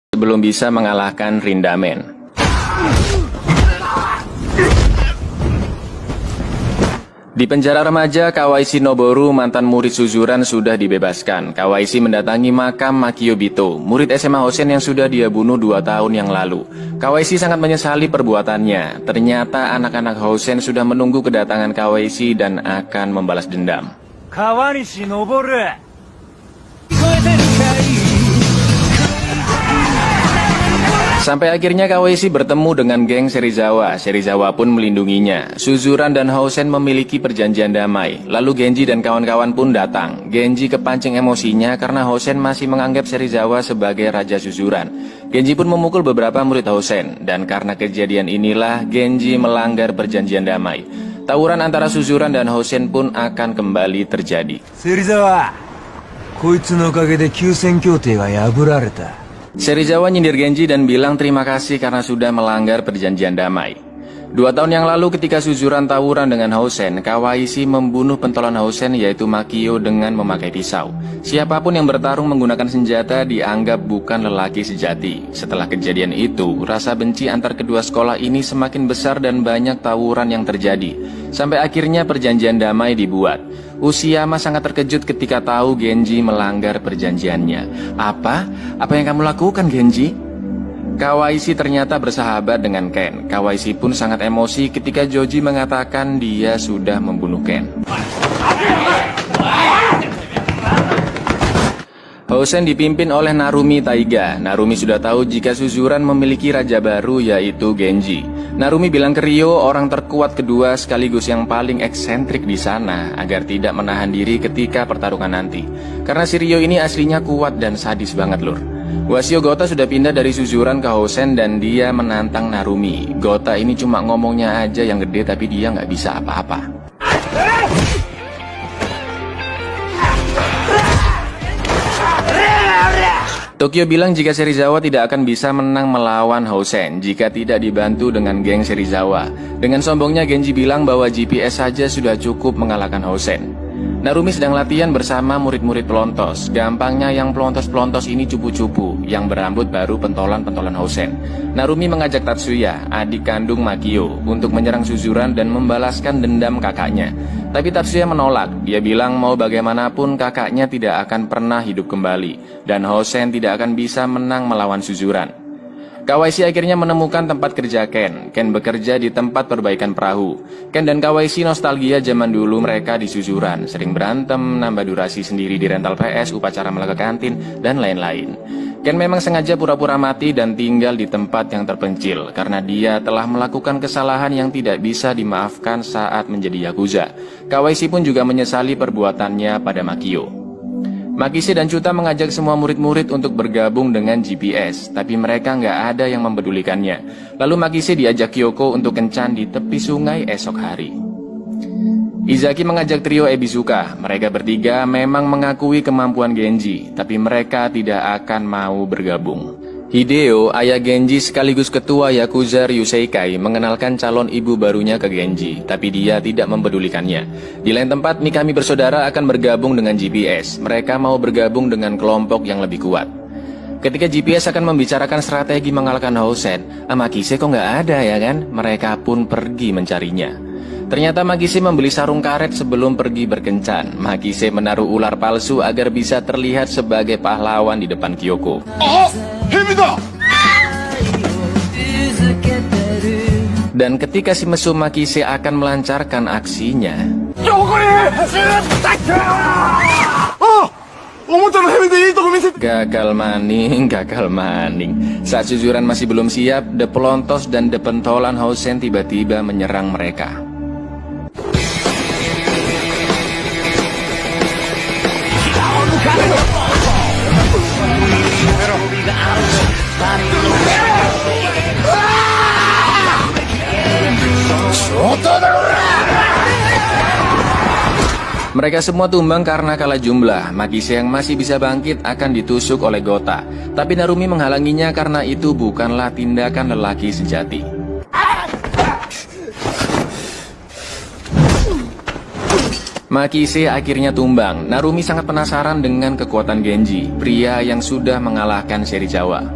sebelum bisa mengalahkan Rindamen. Di penjara remaja, Kawaishi Noboru, mantan murid Suzuran, sudah dibebaskan. Kawaishi mendatangi makam Makio Bito, murid SMA Hosen yang sudah dia bunuh 2 tahun yang lalu. Kawaishi sangat menyesali perbuatannya. Ternyata anak-anak Hosen sudah menunggu kedatangan Kawaishi dan akan membalas dendam. Kawaishi Noboru. Sampai akhirnya Kawaishi bertemu dengan geng Serizawa. Serizawa pun melindunginya. Suzuran dan Hosen memiliki perjanjian damai. Lalu Genji dan kawan-kawan pun datang. Genji kepancing emosinya karena Hosen masih menganggap Serizawa sebagai raja Suzuran. Genji pun memukul beberapa murid Hosen. Dan karena kejadian inilah Genji melanggar perjanjian damai. Tawuran antara Suzuran dan Hosen pun akan kembali terjadi. Serizawa, koitsu no okage de kyusen kyoutei ga yaburareta. Serizawa nyindir Genji dan bilang terima kasih karena sudah melanggar perjanjian damai. 2 tahun yang lalu ketika Suzuran tawuran dengan Hosen, Kawaishi membunuh pentolan Hosen yaitu Makio dengan memakai pisau. Siapapun yang bertarung menggunakan senjata dianggap bukan lelaki sejati. Setelah kejadian itu, rasa benci antar kedua sekolah ini semakin besar dan banyak tawuran yang terjadi. Sampai akhirnya perjanjian damai dibuat. Ushiyama sangat terkejut ketika tahu Genji melanggar perjanjiannya. Apa yang kamu lakukan, Genji? Kawaishi ternyata bersahabat dengan Ken. Kawaishi pun sangat emosi ketika Joji mengatakan dia sudah membunuh Ken. Hosen dipimpin oleh Narumi Taiga. Narumi sudah tahu jika Suzuran memiliki raja baru yaitu Genji. Narumi bilang ke Ryo, orang terkuat kedua sekaligus yang paling eksentrik di sana, agar tidak menahan diri ketika pertarungan nanti. Karena si Ryo ini aslinya kuat dan sadis banget lur. Wasio Gota sudah pindah dari Suzuran ke Hosen dan dia menantang Narumi. Gota ini cuma ngomongnya aja yang gede tapi dia nggak bisa apa-apa. Tokyo bilang jika Serizawa tidak akan bisa menang melawan Hosen jika tidak dibantu dengan geng Serizawa. Dengan sombongnya Genji bilang bahwa GPS saja sudah cukup mengalahkan Hosen. Narumi sedang latihan bersama murid-murid pelontos. Gampangnya yang pelontos-pelontos ini cupu-cupu, yang berambut baru pentolan-pentolan Hosen. Narumi mengajak Tatsuya, adik kandung Makio, untuk menyerang Suzuran dan membalaskan dendam kakaknya. Tapi Tatsuya menolak. Dia bilang mau bagaimanapun kakaknya tidak akan pernah hidup kembali, dan Hosen tidak akan bisa menang melawan Suzuran. Kawaishi akhirnya menemukan tempat kerja Ken. Ken bekerja di tempat perbaikan perahu. Ken dan Kawaishi nostalgia zaman dulu mereka di Suzuran. Sering berantem, nambah durasi sendiri di rental PS, upacara melaga kantin, dan lain-lain. Ken memang sengaja pura-pura mati dan tinggal di tempat yang terpencil karena dia telah melakukan kesalahan yang tidak bisa dimaafkan saat menjadi Yakuza. Kawaishi pun juga menyesali perbuatannya pada Makio. Makise dan Chuta mengajak semua murid-murid untuk bergabung dengan GPS, tapi mereka nggak ada yang mempedulikannya. Lalu Makise diajak Kyoko untuk kencan di tepi sungai esok hari. Izaki mengajak trio Ebizuka. Mereka bertiga memang mengakui kemampuan Genji, tapi mereka tidak akan mau bergabung. Hideo, ayah Genji sekaligus ketua Yakuza Ryuseikai, mengenalkan calon ibu barunya ke Genji, tapi dia tidak mempedulikannya. Di lain tempat, Mikami bersaudara akan bergabung dengan GPS. Mereka mau bergabung dengan kelompok yang lebih kuat. Ketika GPS akan membicarakan strategi mengalahkan Hosen, Makise kok nggak ada ya kan? Mereka pun pergi mencarinya. Ternyata Makise membeli sarung karet sebelum pergi berkencan. Makise menaruh ular palsu agar bisa terlihat sebagai pahlawan di depan Kyoko. Dan ketika si mesum Makise akan melancarkan aksinya, gagal maning. Saat Suzuran masih belum siap, The Pelontos dan The Pentolan Hosen tiba-tiba menyerang mereka. Mereka semua tumbang karena kalah jumlah. Makise yang masih bisa bangkit akan ditusuk oleh Gota. Tapi Narumi menghalanginya karena itu bukanlah tindakan lelaki sejati. Makise akhirnya tumbang. Narumi sangat penasaran dengan kekuatan Genji, pria yang sudah mengalahkan Serizawa.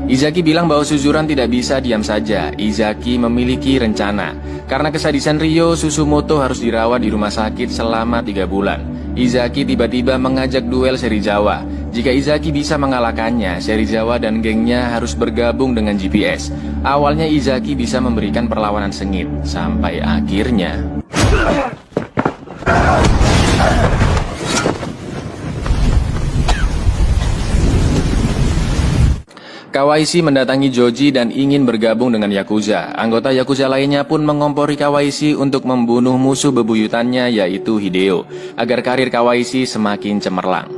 Izaki bilang bahwa Suzuran tidak bisa diam saja. Izaki memiliki rencana. Karena kesadisan Ryo, Susumoto harus dirawat di rumah sakit selama 3 bulan. Izaki tiba-tiba mengajak duel Serizawa. Jika Izaki bisa mengalahkannya, Serizawa dan gengnya harus bergabung dengan GPS. Awalnya Izaki bisa memberikan perlawanan sengit, sampai akhirnya... Kawaishi mendatangi Joji dan ingin bergabung dengan Yakuza. Anggota Yakuza lainnya pun mengompori Kawaishi untuk membunuh musuh bebuyutannya yaitu Hideo, agar karir Kawaishi semakin cemerlang.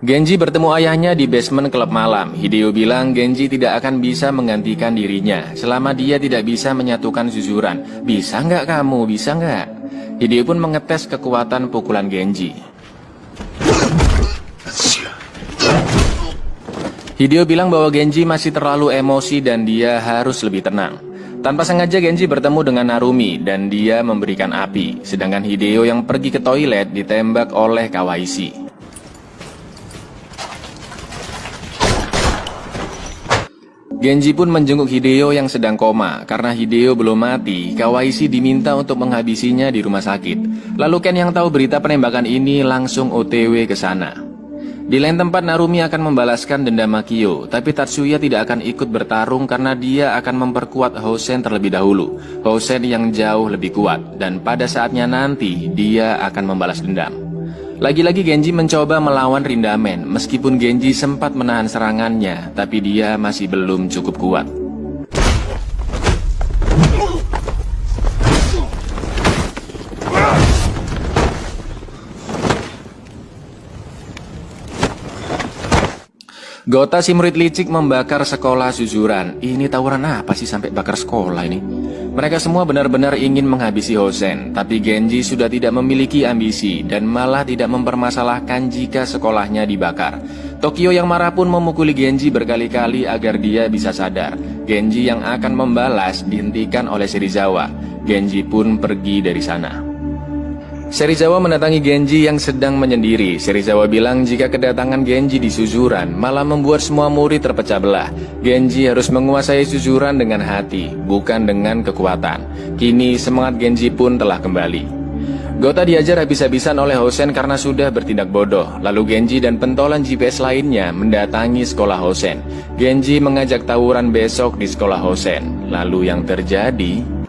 Genji bertemu ayahnya di basement klub malam. Hideo bilang Genji tidak akan bisa menggantikan dirinya selama dia tidak bisa menyatukan Suzuran. Bisa nggak kamu? Bisa nggak? Hideo pun mengetes kekuatan pukulan Genji. Hideo bilang bahwa Genji masih terlalu emosi dan dia harus lebih tenang. Tanpa sengaja Genji bertemu dengan Narumi dan dia memberikan api, sedangkan Hideo yang pergi ke toilet ditembak oleh Kawaishi. Genji pun menjenguk Hideo yang sedang koma. Karena Hideo belum mati, Kawaishi diminta untuk menghabisinya di rumah sakit. Lalu Ken yang tahu berita penembakan ini langsung OTW ke sana. Di lain tempat Narumi akan membalaskan dendam Makio, tapi Tatsuya tidak akan ikut bertarung karena dia akan memperkuat Hosen terlebih dahulu. Hosen yang jauh lebih kuat, dan pada saatnya nanti dia akan membalas dendam. Lagi-lagi Genji mencoba melawan Rindamen, meskipun Genji sempat menahan serangannya, tapi dia masih belum cukup kuat. Gota si murid licik membakar sekolah Suzuran. Ini tawuran apa sih sampai bakar sekolah ini? Mereka semua benar-benar ingin menghabisi Hosen, tapi Genji sudah tidak memiliki ambisi dan malah tidak mempermasalahkan jika sekolahnya dibakar. Tokyo yang marah pun memukuli Genji berkali-kali agar dia bisa sadar. Genji yang akan membalas dihentikan oleh Serizawa. Genji pun pergi dari sana. Serizawa mendatangi Genji yang sedang menyendiri. Serizawa bilang jika kedatangan Genji di Suzuran malah membuat semua murid terpecah belah. Genji harus menguasai Suzuran dengan hati, bukan dengan kekuatan. Kini semangat Genji pun telah kembali. Gota diajar habis-habisan oleh Hosen karena sudah bertindak bodoh. Lalu Genji dan pentolan GPS lainnya mendatangi sekolah Hosen. Genji mengajak tawuran besok di sekolah Hosen. Lalu yang terjadi...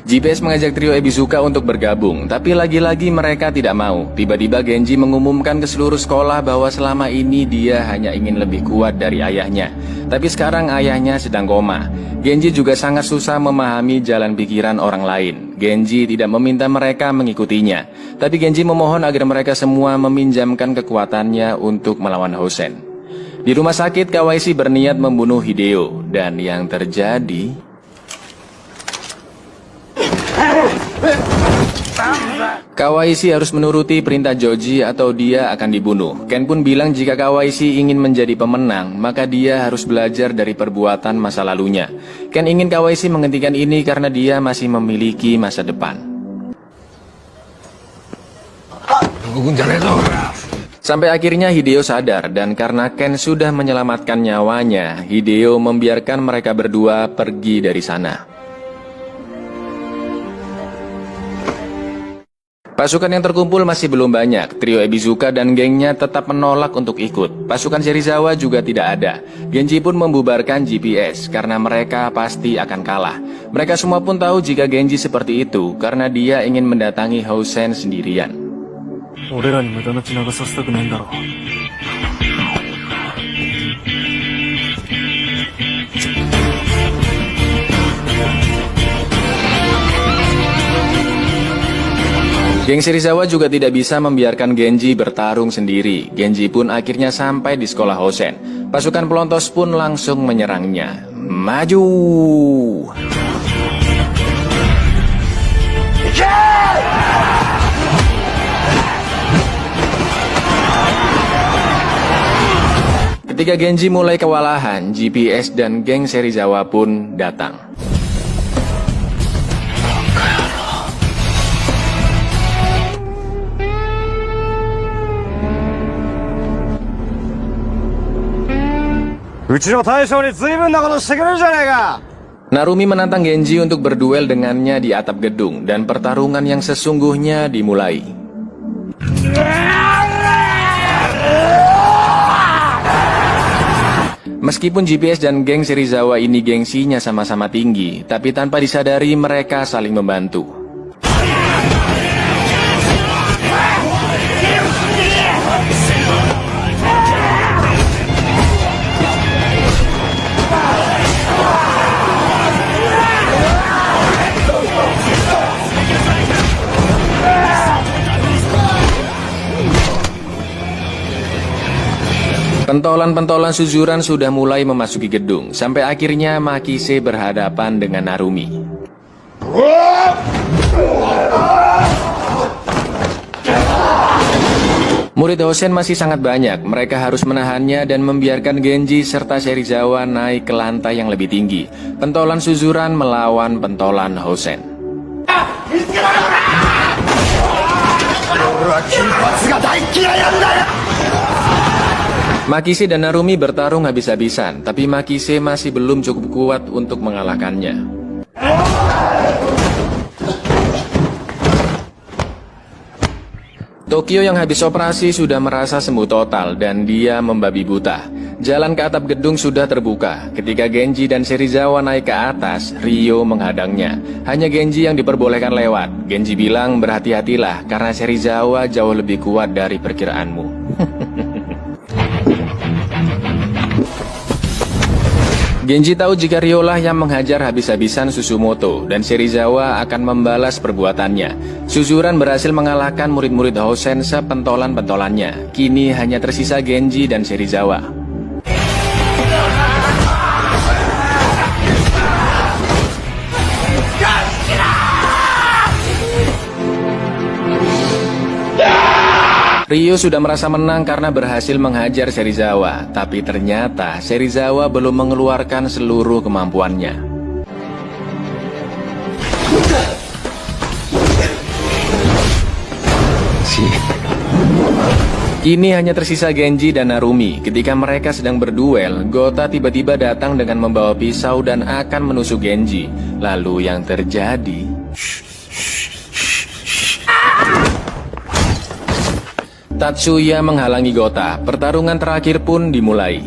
GPS mengajak trio Ebizuka untuk bergabung, tapi lagi-lagi mereka tidak mau. Tiba-tiba Genji mengumumkan ke seluruh sekolah bahwa selama ini dia hanya ingin lebih kuat dari ayahnya. Tapi sekarang ayahnya sedang koma. Genji juga sangat susah memahami jalan pikiran orang lain. Genji tidak meminta mereka mengikutinya, tapi Genji memohon agar mereka semua meminjamkan kekuatannya untuk melawan Hosen. Di rumah sakit, Kawaishi berniat membunuh Hideo, dan yang terjadi... Kawaishi harus menuruti perintah Joji atau dia akan dibunuh. Ken pun bilang jika Kawaishi ingin menjadi pemenang, maka dia harus belajar dari perbuatan masa lalunya. Ken ingin Kawaishi menghentikan ini karena dia masih memiliki masa depan. Sampai akhirnya Hideo sadar, dan karena Ken sudah menyelamatkan nyawanya, Hideo membiarkan mereka berdua pergi dari sana. Pasukan yang terkumpul masih belum banyak. Trio Ebizuka dan gengnya tetap menolak untuk ikut. Pasukan Serizawa juga tidak ada. Genji pun membubarkan GPS karena mereka pasti akan kalah. Mereka semua pun tahu jika Genji seperti itu karena dia ingin mendatangi Hosen sendirian. Geng Serizawa juga tidak bisa membiarkan Genji bertarung sendiri. Genji pun akhirnya sampai di sekolah Hosen. Pasukan pelontos pun langsung menyerangnya. Maju! Ketika Genji mulai kewalahan, GPS dan geng Serizawa pun datang. うちの大将に随分なことしてくれるじゃねえか。 Narumi menantang Genji untuk berduel dengannya di atap gedung dan pertarungan yang sesungguhnya dimulai. Meskipun GPS dan geng Serizawa ini gengsinya sama-sama tinggi, tapi tanpa disadari mereka saling membantu. Pentolan-pentolan suzuran sudah mulai memasuki gedung, sampai akhirnya Makise berhadapan dengan Narumi. Murid Hosen masih sangat banyak, mereka harus menahannya dan membiarkan Genji serta Serizawa naik ke lantai yang lebih tinggi. Pentolan suzuran melawan pentolan Hosen. Makise dan Narumi bertarung habis-habisan, tapi Makise masih belum cukup kuat untuk mengalahkannya. Tokyo yang habis operasi sudah merasa sembuh total dan dia membabi buta. Jalan ke atap gedung sudah terbuka. Ketika Genji dan Serizawa naik ke atas, Ryo menghadangnya. Hanya Genji yang diperbolehkan lewat. Genji bilang berhati-hatilah karena Serizawa jauh lebih kuat dari perkiraanmu. Genji tahu jika Ryo lah yang menghajar habis-habisan Susumoto dan Serizawa akan membalas perbuatannya. Suzuran berhasil mengalahkan murid-murid Hosen sepentolan-pentolannya. Kini hanya tersisa Genji dan Serizawa. Ryo sudah merasa menang karena berhasil menghajar Serizawa, tapi ternyata Serizawa belum mengeluarkan seluruh kemampuannya. Kini hanya tersisa Genji dan Narumi. Ketika mereka sedang berduel, Gota tiba-tiba datang dengan membawa pisau dan akan menusuk Genji. Lalu yang terjadi... Tatsuya menghalangi Gota. Pertarungan terakhir pun dimulai.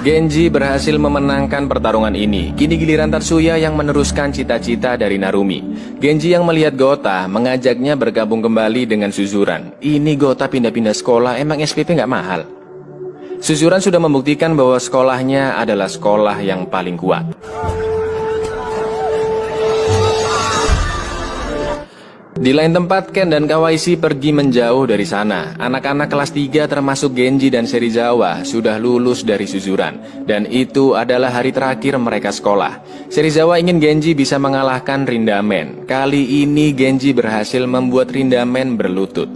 Genji berhasil memenangkan pertarungan ini. Kini giliran Tatsuya yang meneruskan cita-cita dari Narumi. Genji yang melihat Gota mengajaknya bergabung kembali dengan Suzuran. Ini Gota pindah-pindah sekolah, emang SPP nggak mahal? Suzuran sudah membuktikan bahwa sekolahnya adalah sekolah yang paling kuat. Di lain tempat, Ken dan Kawaisi pergi menjauh dari sana. Anak-anak kelas 3 termasuk Genji dan Serizawa sudah lulus dari Suzuran. Dan itu adalah hari terakhir mereka sekolah. Serizawa ingin Genji bisa mengalahkan Rindamen. Kali ini Genji berhasil membuat Rindamen berlutut.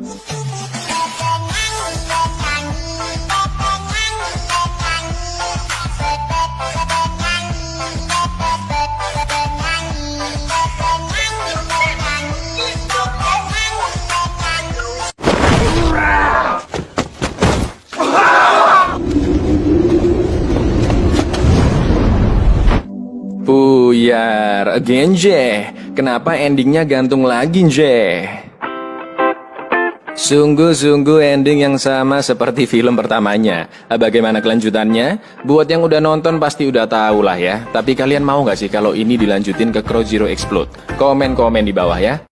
Buyar, Genji, kenapa endingnya gantung lagi, Nje? Sungguh-sungguh ending yang sama seperti film pertamanya. Bagaimana kelanjutannya? Buat yang udah nonton pasti udah tahu lah ya. Tapi kalian mau nggak sih kalau ini dilanjutin ke Crow Zero Explode? Komen-komen di bawah ya.